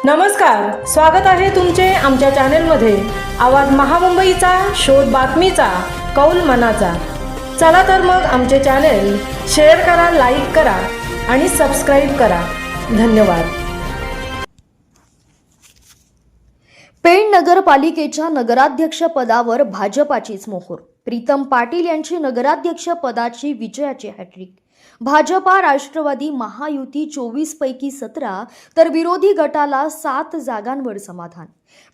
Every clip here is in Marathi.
नमस्कार, स्वागत आहे तुमचे आमच्या चॅनेलमध्ये। आवाज महामुंबईचा, शोध बातमीचा, कौल मनाचा। चला तर मग आमचे चॅनेल शेअर करा, लाईक करा आणि सबस्क्राईब करा। धन्यवाद। पेण नगरपालिकेच्या नगराध्यक्ष पदावर भाजपाचीच मोहोर। प्रीतम पाटील यांची नगराध्यक्ष पदाची विजयाची हॅट्रिक। भाजपा राष्ट्रवादी महायुती 24 पैकी 17 तर विरोधी गटाला 7 जागांवर समाधान।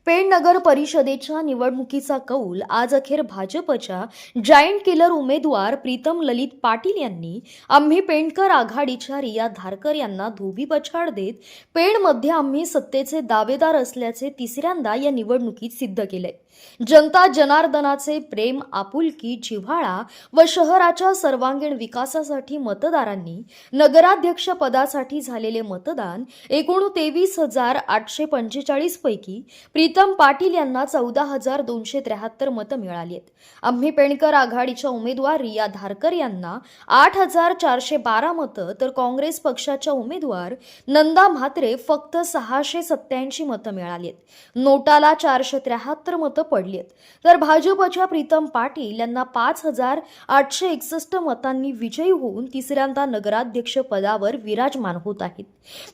पेण नगर परिषदेच्या निवडणुकीचा कौल आज अखेर भाजपच्या जायंट किलर उमेदवार प्रीतम ललित पाटील यांनी आम्ही पेणकर आघाडीच्या रिया धारकर यांना धोबी पछाड देत पेणमध्ये आम्ही सत्तेचे दावेदार असल्याचे तिसऱ्यांदा या निवडणुकीत सिद्ध केले। जनता जनार्दनाचे प्रेम, आपुलकी, जिव्हाळा व शहराच्या सर्वांगीण विकासासाठी मतदारांनी नगराध्यक्ष पदासाठी झालेले मतदान एकूण 23,845 पैकी प्रीतम पाटील यांना 14,273 मतं मिळाली आहेत। आम्ही पेणकर आघाडीच्या उमेदवार रिया धारकर यांना 8,412 मतं तर काँग्रेस पक्षाच्या उमेदवार नंदा म्हात्रे फक्त 687 मतं मिळाली आहेत। नोटाला 473 मतं पडली आहेत, तर भाजपच्या प्रीतम पाटील यांना 5,861 मतांनी विजयी होऊन तिसऱ्यांदा नगराध्यक्ष पदावर विराजमान होत आहेत।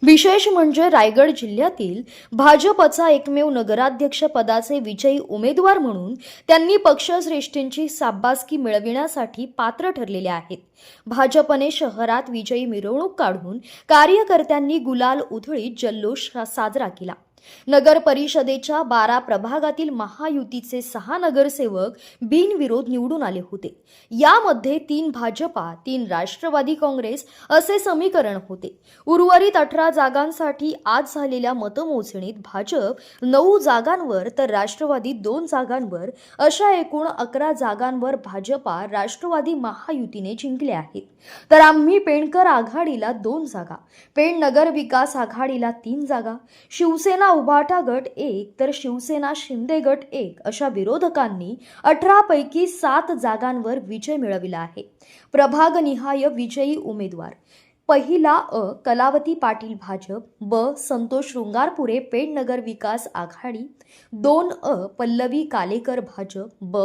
विशेष म्हणजे रायगड जिल्ह्यातील भाजपचा एकमेव नगराध्यक्ष पदाचे विजयी उमेदवार म्हणून त्यांनी पक्षश्रेष्ठींची शाबासकी मिळविण्यासाठी पात्र ठरलेले आहेत। भाजपने शहरात विजयी मिरवणूक काढून कार्यकर्त्यांनी गुलाल उधळीत जल्लोष साजरा केला। नगर परिषदेच्या 12 प्रभागातील महायुतीचे 6 नगरसेवक बिनविरोध निवडून आले होते। यामध्ये 3 भाजपा, 3 राष्ट्रवादी काँग्रेस असे समीकरण होते। उर्वरित 18 जागांसाठी आज झालेल्या मतमोजणीत भाजप 9 जागांवर तर राष्ट्रवादी 2 जागांवर अशा एकूण 11 जागांवर भाजपा राष्ट्रवादी महायुतीने जिंकले आहेत। तर आम्ही पेणकर आघाडीला 2 जागा, पेण नगर विकास आघाडीला 3 जागा, शिवसेना उभाटा गट 1 तर शिवसेना शिंदे गट 1 अशा विरोधकांनी 18 पैकी 7 जागांवर विजय मिळविला आहे। प्रभागनिहाय विजयी उमेदवार: पहिला कलावती पाटील भाजप, ब संतोष शृंगारपुरे पेण नगर विकास आघाडी, 2 पल्लवी कालेकर भाजप, ब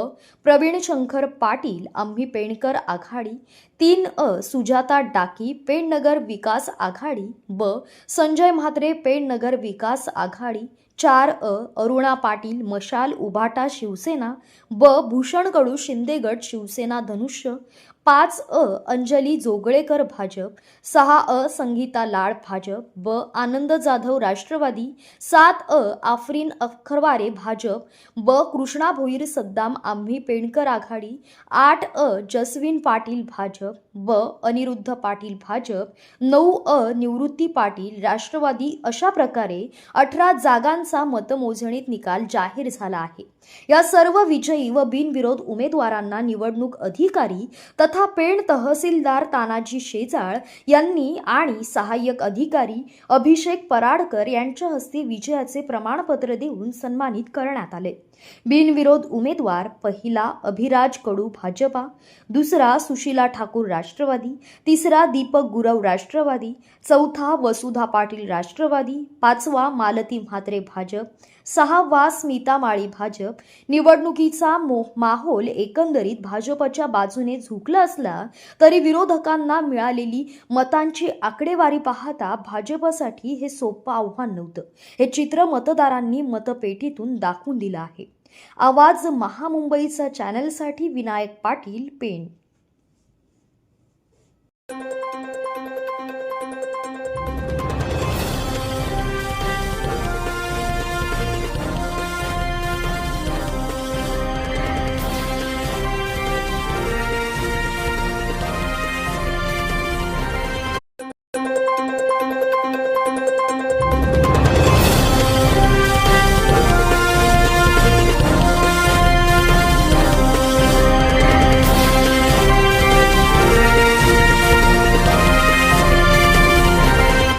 प्रवीण शंकर पाटील आम्ही पेणकर आघाडी, 3 सुजाता डाकी पेण नगर विकास आघाडी, ब संजय म्हात्रे पेण नगर विकास आघाडी, 4 अरुणा पाटील मशाल उभाटा शिवसेना, ब भूषण कडू शिंदे गट शिवसेना धनुष्य, 5 अंजली जोगळेकर भाजप, 6 संगीता लाड भाजप, ब आनंद जाधव राष्ट्रवादी, 7 आफरीन अखरवारे भाजप, ब कृष्णा भोईर सद्दाम आम्ही पेणकर आघाडी, 8 जसवीन पाटील भाजप, ब अनिरुद्ध पाटील भाजप, 9 निवृत्ती पाटील राष्ट्रवादी। अशा प्रकारे 18 जागांचा मतमोजणीत निकाल जाहीर झाला आहे। या सर्व विजयी व बिनविरोध उमेदवारांना निवडणूक अधिकारी तथा पेण तहसीलदार तानाजी शेजाळ यांनी आणि सहाय्यक अधिकारी अभिषेक पराडकर यांच्या हस्ते विजयाचे प्रमाणपत्र देऊन सन्मानित करण्यात आले। बिनविरोध उमेदवार: पहिला अभिराज कडू भाजपा, दुसरा सुशीला ठाकूर राष्ट्रवादी, तिसरा दीपक गुरव राष्ट्रवादी, चौथा वसुधा पाटील राष्ट्रवादी, 5वा मालती म्हात्रे भाजप, 6वा स्मिता माळी भाजप। निवडणुकीचा माहोल एकंदरीत भाजपच्या बाजूने झुकला असला तरी विरोधकांना मिळालेली मतांची आकडेवारी पाहता भाजपसाठी हे सोपं आव्हान नव्हतं। हे चित्र मतदारांनी मतपेटीतून दाखवून दिलं आहे। आवाज महामुंबईचा चॅनलसाठी विनायक पाटील, पेण।